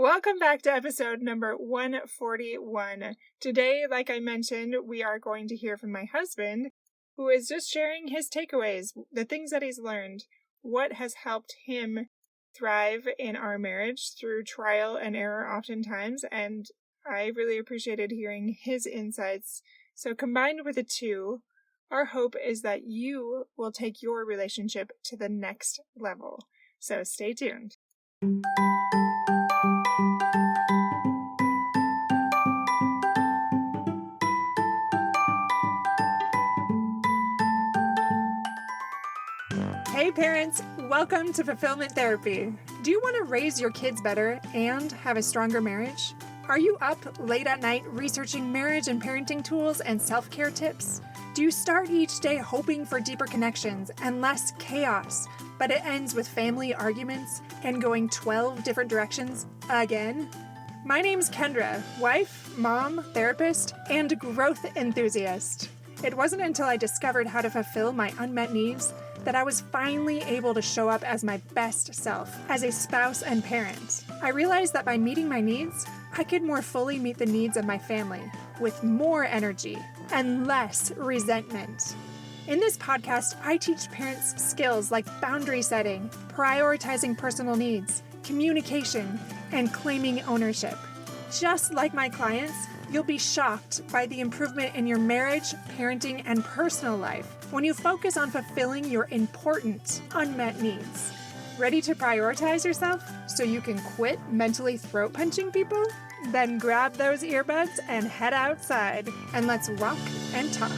Welcome back to episode number 141. Today, like I mentioned, we are going to hear from my husband, who is just sharing his takeaways, the things that he's learned, what has helped him thrive in our marriage through trial and error oftentimes, and I really appreciated hearing his insights. So combined with the two, our hope is that you will take your relationship to the next level. So stay tuned. Hey parents, welcome to Fulfillment Therapy. Do you want to raise your kids better and have a stronger marriage? Are you up late at night researching marriage and parenting tools and self-care tips? Do you start each day hoping for deeper connections and less chaos, but it ends with family arguments and going 12 different directions again? My name's Kendra, wife, mom, therapist, and growth enthusiast. It wasn't until I discovered how to fulfill my unmet needs that I was finally able to show up as my best self as a spouse and parent. I realized that by meeting my needs, I could more fully meet the needs of my family with more energy and less resentment. In this podcast, I teach parents skills like boundary setting, prioritizing personal needs, communication, and claiming ownership. Just like my clients, you'll be shocked by the improvement in your marriage, parenting, and personal life when you focus on fulfilling your important unmet needs. Ready to prioritize yourself so you can quit mentally throat punching people? Then grab those earbuds and head outside, and let's walk and talk.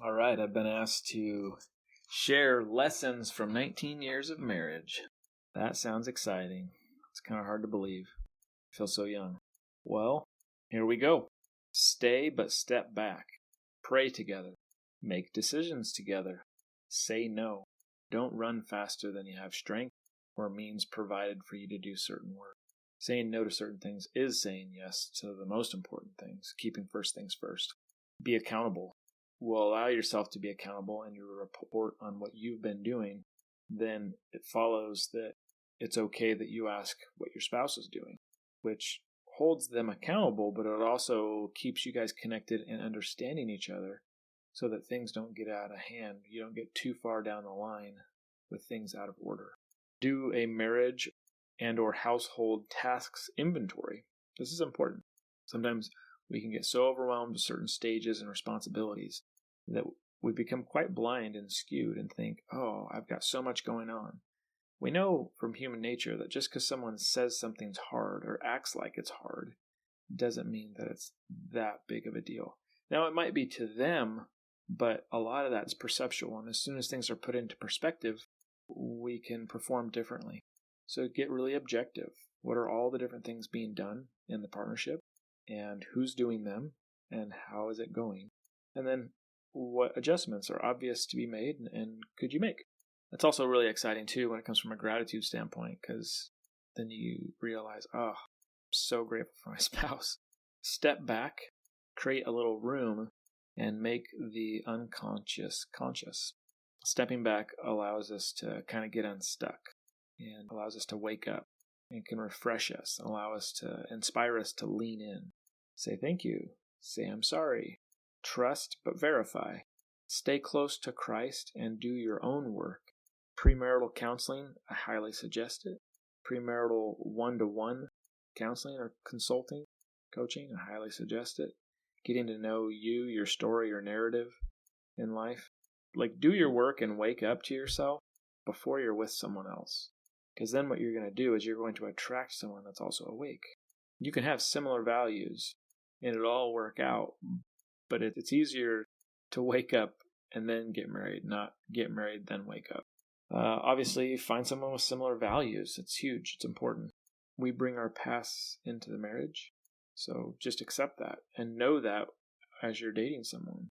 All right, I've been asked to share lessons from 19 years of marriage. That sounds exciting. It's kind of hard to believe. I feel so young. Well, here we go. Stay but step back. Pray together. Make decisions together. Say no. Don't run faster than you have strength or means provided for you to do certain work. Saying no to certain things is saying yes to the most important things, keeping first things first. Be accountable. Will allow yourself to be accountable and you report on what you've been doing, then it follows that it's okay that you ask what your spouse is doing, which holds them accountable, but it also keeps you guys connected and understanding each other so that things don't get out of hand. You don't get too far down the line with things out of order. Do a marriage and or household tasks inventory. This is important. Sometimes we can get so overwhelmed with certain stages and responsibilities that we become quite blind and skewed and think, oh, I've got so much going on. We know from human nature that just because someone says something's hard or acts like it's hard doesn't mean that it's that big of a deal. Now, it might be to them, but a lot of that is perceptual. And as soon as things are put into perspective, we can perform differently. So get really objective. What are all the different things being done in the partnership? And who's doing them, and how is it going? And then what adjustments are obvious to be made, and could you make? That's also really exciting, too, when it comes from a gratitude standpoint, because then you realize, oh, I'm so grateful for my spouse. Step back, create a little room, and make the unconscious conscious. Stepping back allows us to kind of get unstuck and allows us to wake up and can refresh us, allow us to inspire us to lean in. Say thank you. Say I'm sorry. Trust but verify. Stay close to Christ and do your own work. Premarital counseling, I highly suggest it. Premarital one-to-one counseling or consulting, coaching, I highly suggest it. Getting to know you, your story, your narrative in life. Like, do your work and wake up to yourself before you're with someone else. Because then what you're going to do is you're going to attract someone that's also awake. You can have similar values and it'll all work out, but it's easier to wake up and then get married, not get married, then wake up. Obviously, find someone with similar values. It's huge. It's important. We bring our pasts into the marriage, so just accept that and know that as you're dating someone.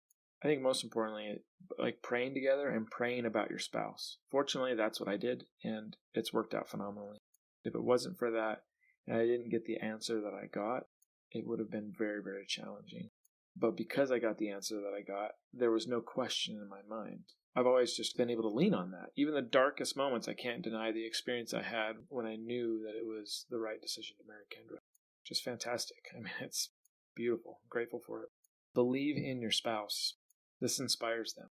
I think most importantly, like praying together and praying about your spouse. Fortunately, that's what I did, and it's worked out phenomenally. If it wasn't for that, and I didn't get the answer that I got, it would have been very, very challenging. But because I got the answer that I got, there was no question in my mind. I've always just been able to lean on that. Even the darkest moments, I can't deny the experience I had when I knew that it was the right decision to marry Kendra. Just fantastic. I mean, it's beautiful. I'm grateful for it. Believe in your spouse. This inspires them.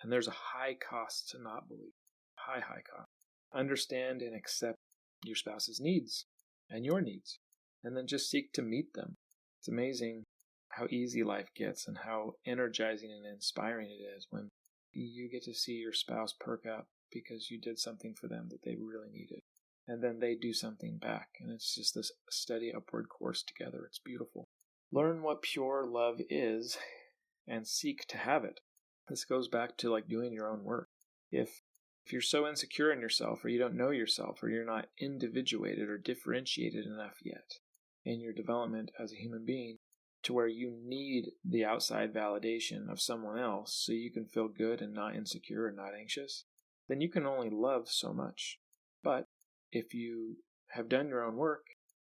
And there's a high cost to not believe. High cost. Understand and accept your spouse's needs and your needs. And then just seek to meet them. It's amazing how easy life gets and how energizing and inspiring it is when you get to see your spouse perk up because you did something for them that they really needed. And then they do something back. And it's just this steady upward course together. It's beautiful. Learn what pure love is and seek to have it. This goes back to like doing your own work. If you're so insecure in yourself, or you don't know yourself, or you're not individuated or differentiated enough yet in your development as a human being to where you need the outside validation of someone else so you can feel good and not insecure and not anxious, then you can only love so much. But if you have done your own work,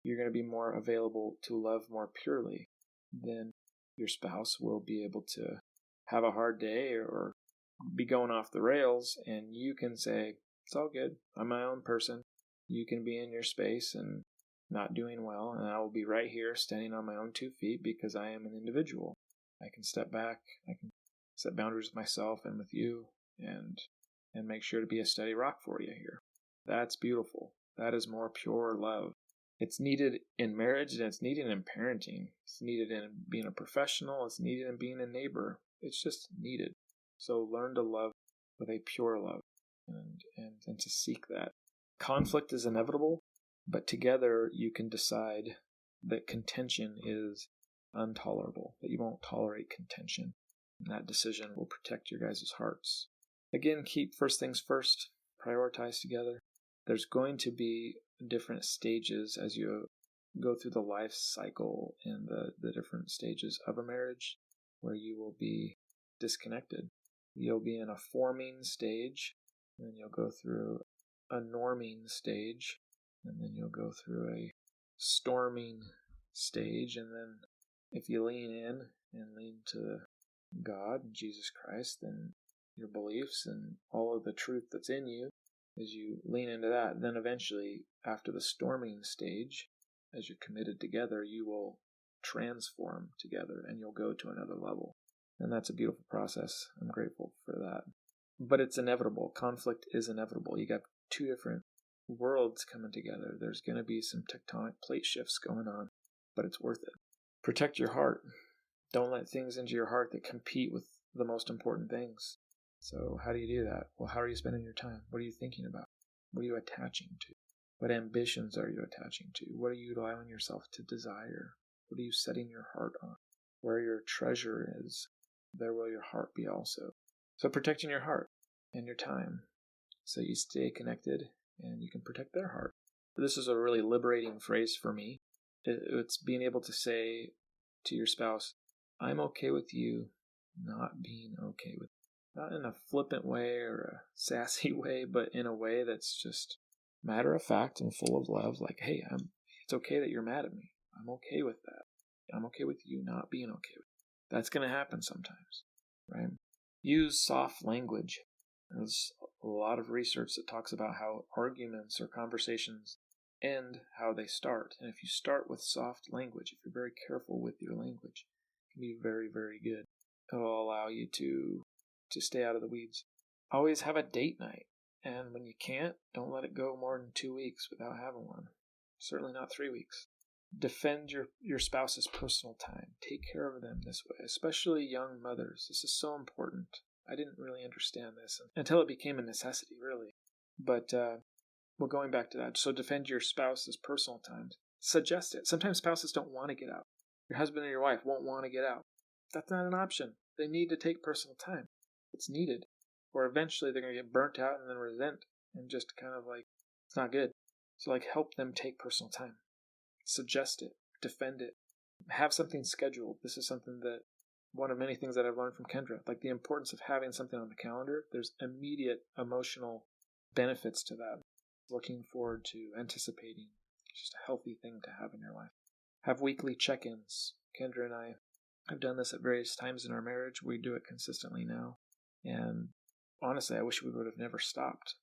you're going to be more available to love more purely. Then your spouse will be able to have a hard day or be going off the rails, and you can say, it's all good. I'm my own person. You can be in your space and not doing well, and I will be right here standing on my own 2 feet because I am an individual. I can step back. I can set boundaries with myself and with you and make sure to be a steady rock for you here. That's beautiful. That is more pure love. It's needed in marriage and it's needed in parenting. It's needed in being a professional. It's needed in being a neighbor. It's just needed. So learn to love with a pure love and to seek that. Conflict is inevitable, but together you can decide that contention is intolerable, that you won't tolerate contention. And that decision will protect your guys' hearts. Again, keep first things first. Prioritize together. There's going to be different stages as you go through the life cycle and the different stages of a marriage where you will be disconnected. You'll be in a forming stage, and then you'll go through a norming stage, and then you'll go through a storming stage, and then if you lean in and lean to God and Jesus Christ, then your beliefs and all of the truth that's in you, as you lean into that, then eventually, after the storming stage, as you're committed together, you will transform together, and you'll go to another level. And that's a beautiful process. I'm grateful for that. But it's inevitable. Conflict is inevitable. You got two different worlds coming together. There's going to be some tectonic plate shifts going on, but it's worth it. Protect your heart. Don't let things into your heart that compete with the most important things. So how do you do that? Well, how are you spending your time? What are you thinking about? What are you attaching to? What ambitions are you attaching to? What are you allowing yourself to desire? What are you setting your heart on? Where your treasure is, there will your heart be also. So protecting your heart and your time so you stay connected and you can protect their heart. This is a really liberating phrase for me. It's being able to say to your spouse, I'm okay with you not being okay with me. Not in a flippant way or a sassy way, but in a way that's just matter of fact and full of love. Like, hey, it's okay that you're mad at me. I'm okay with that. I'm okay with you not being okay with me. That's going to happen sometimes, right? Use soft language. There's a lot of research that talks about how arguments or conversations end how they start. And if you start with soft language, if you're very careful with your language, it can be very, very good. It will allow you to stay out of the weeds. Always have a date night. And when you can't, don't let it go more than 2 weeks without having one. Certainly not 3 weeks. Defend your spouse's personal time. Take care of them this way, especially young mothers. This is so important. I didn't really understand this until it became a necessity, really. But, well, going back to that, so defend your spouse's personal time. Suggest it. Sometimes spouses don't want to get out. Your husband or your wife won't want to get out. That's not an option. They need to take personal time. It's needed. Or eventually they're going to get burnt out and then resent and just kind of like, it's not good. So like help them take personal time. Suggest it. Defend it. Have something scheduled. This is something that one of many things that I've learned from Kendra. Like the importance of having something on the calendar. There's immediate emotional benefits to that. Looking forward to, anticipating. It's just a healthy thing to have in your life. Have weekly check-ins. Kendra and I have done this at various times in our marriage. We do it consistently now. And honestly, I wish we would have never stopped.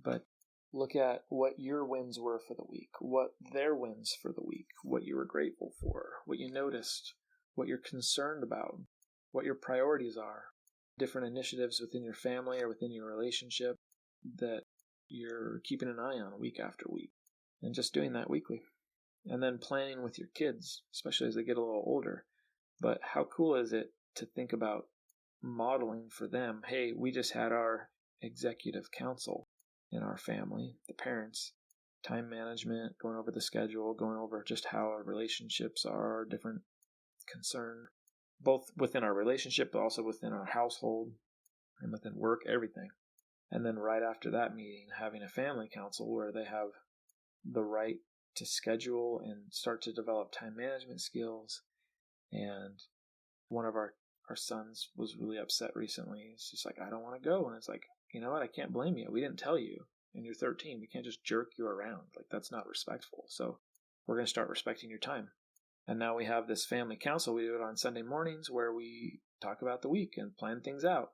But look at what your wins were for the week, what their wins for the week, what you were grateful for, what you noticed, what you're concerned about, what your priorities are, different initiatives within your family or within your relationship that you're keeping an eye on week after week, and just doing that weekly. And then planning with your kids, especially as they get a little older. But how cool is it to think about modeling for them? Hey, we just had our executive council in our family, the parents, time management, going over the schedule, going over just how our relationships are, different concern, both within our relationship, but also within our household and within work, everything. And then right after that meeting, having a family council where they have the right to schedule and start to develop time management skills. And one of our sons was really upset recently. It's just like, I don't want to go. And it's like, you know what? I can't blame you. We didn't tell you. And you're 13. We can't just jerk you around. Like, that's not respectful. So we're going to start respecting your time. And now we have this family council. We do it on Sunday mornings where we talk about the week and plan things out.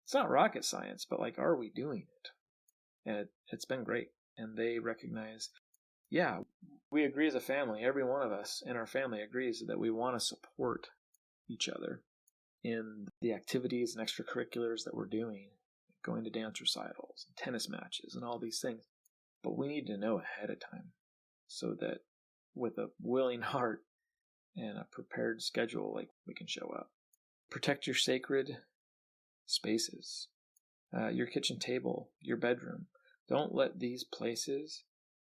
It's not rocket science, but like, are we doing it? And it's been great. And they recognize, yeah, we agree as a family. Every one of us in our family agrees that we want to support each other in the activities and extracurriculars that we're doing, going to dance recitals, and tennis matches, and all these things. But we need to know ahead of time so that with a willing heart and a prepared schedule, like, we can show up. Protect your sacred spaces, your kitchen table, your bedroom. Don't let these places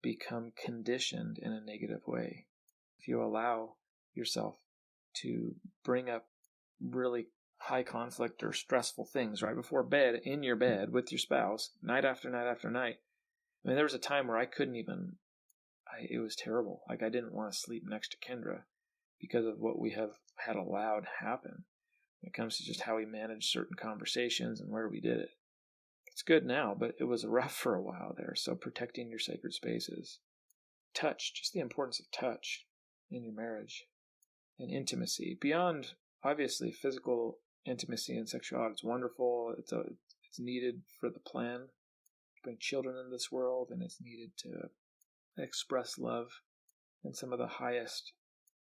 become conditioned in a negative way. If you allow yourself to bring up really high conflict or stressful things right before bed, in your bed with your spouse, night after night after night. I mean, there was a time where I couldn't even, it was terrible. Like, I didn't want to sleep next to Kendra because of what we have had allowed happen when it comes to just how we manage certain conversations and where we did it. It's good now, but it was rough for a while there. So protecting your sacred spaces. Touch, just the importance of touch in your marriage. And intimacy. Beyond, obviously, physical intimacy and sexuality. It's wonderful. It's needed for the plan to bring children into this world, and it's needed to express love in some of the highest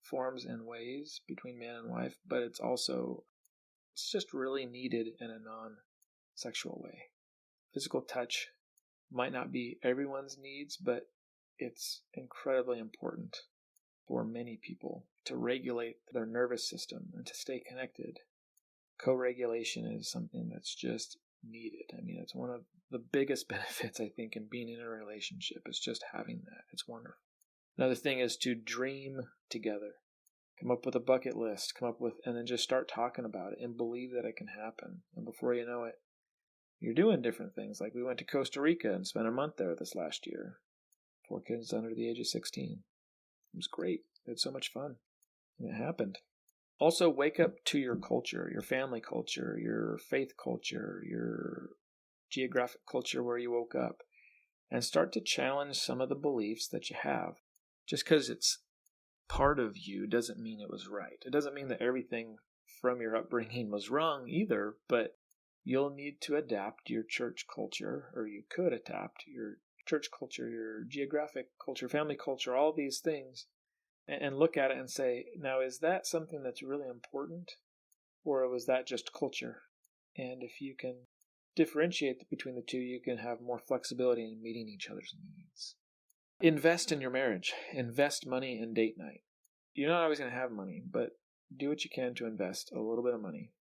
forms and ways between man and wife. But it's just really needed in a non-sexual way. Physical touch might not be everyone's needs, but it's incredibly important for many people to regulate their nervous system and to stay connected. Co-regulation is something that's just needed. I mean, it's one of the biggest benefits, I think, in being in a relationship is just having that. It's wonderful. Another thing is to dream together. Come up with a bucket list, and then just start talking about it and believe that it can happen. And before you know it, you're doing different things. Like, we went to Costa Rica and spent a month there this last year. 4 kids under the age of 16. It was great. We had so much fun. And it happened. Also, wake up to your culture, your family culture, your faith culture, your geographic culture where you woke up, and start to challenge some of the beliefs that you have. Just because it's part of you doesn't mean it was right. It doesn't mean that everything from your upbringing was wrong either, but you'll need to adapt your church culture, or you could adapt your church culture, your geographic culture, family culture, all these things, and look at it and say, now, is that something that's really important, or was that just culture? And if you can differentiate between the two, you can have more flexibility in meeting each other's needs. Invest in your marriage. Invest money in date night. You're not always going to have money, but do what you can to invest a little bit of money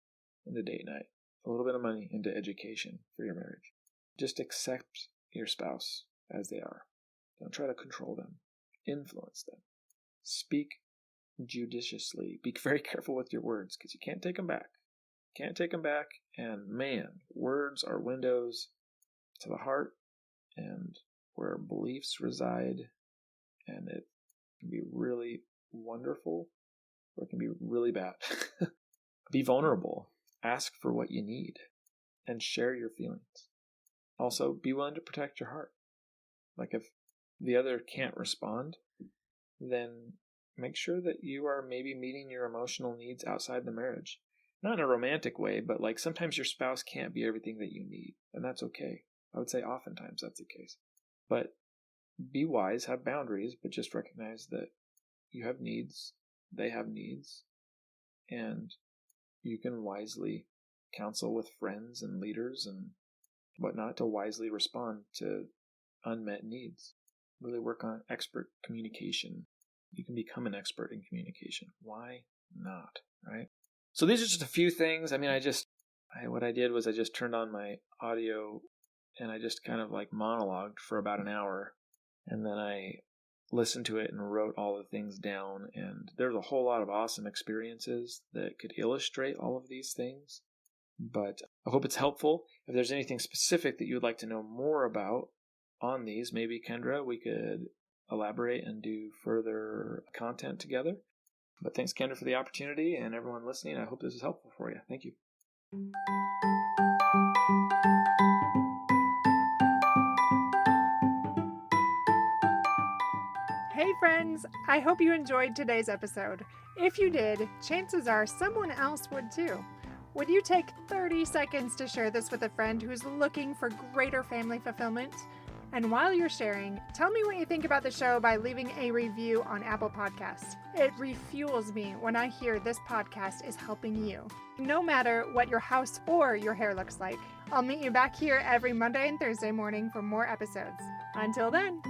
into date night, a little bit of money into education for your marriage. Just accept your spouse as they are. Don't try to control them. Influence them. Speak judiciously. Be very careful with your words, because you can't take them back. Can't take them back. And man, words are windows to the heart and where beliefs reside. And it can be really wonderful, or it can be really bad. Be vulnerable. Ask for what you need and share your feelings. Also, be willing to protect your heart. Like, if the other can't respond, then make sure that you are maybe meeting your emotional needs outside the marriage. Not in a romantic way, but like sometimes your spouse can't be everything that you need, and that's okay. I would say oftentimes that's the case. But be wise, have boundaries, but just recognize that you have needs, they have needs, and you can wisely counsel with friends and leaders and whatnot to wisely respond to unmet needs. Really work on expert communication. You can become an expert in communication. Why not, right? So these are just a few things. I mean, what I did was I just turned on my audio and I just kind of like monologued for about an hour. And then I listened to it and wrote all the things down. And there's a whole lot of awesome experiences that could illustrate all of these things. But I hope it's helpful. If there's anything specific that you would like to know more about on these, maybe Kendra, we could elaborate and do further content together. But thanks, Kendra, for the opportunity, and everyone listening. I hope this is helpful for you. Thank you. Hey friends, I hope you enjoyed today's episode. If you did, chances are someone else would too. Would you take 30 seconds to share this with a friend who's looking for greater family fulfillment? And while you're sharing, tell me what you think about the show by leaving a review on Apple Podcasts. It refuels me when I hear this podcast is helping you. No matter what your house or your hair looks like, I'll meet you back here every Monday and Thursday morning for more episodes. Until then.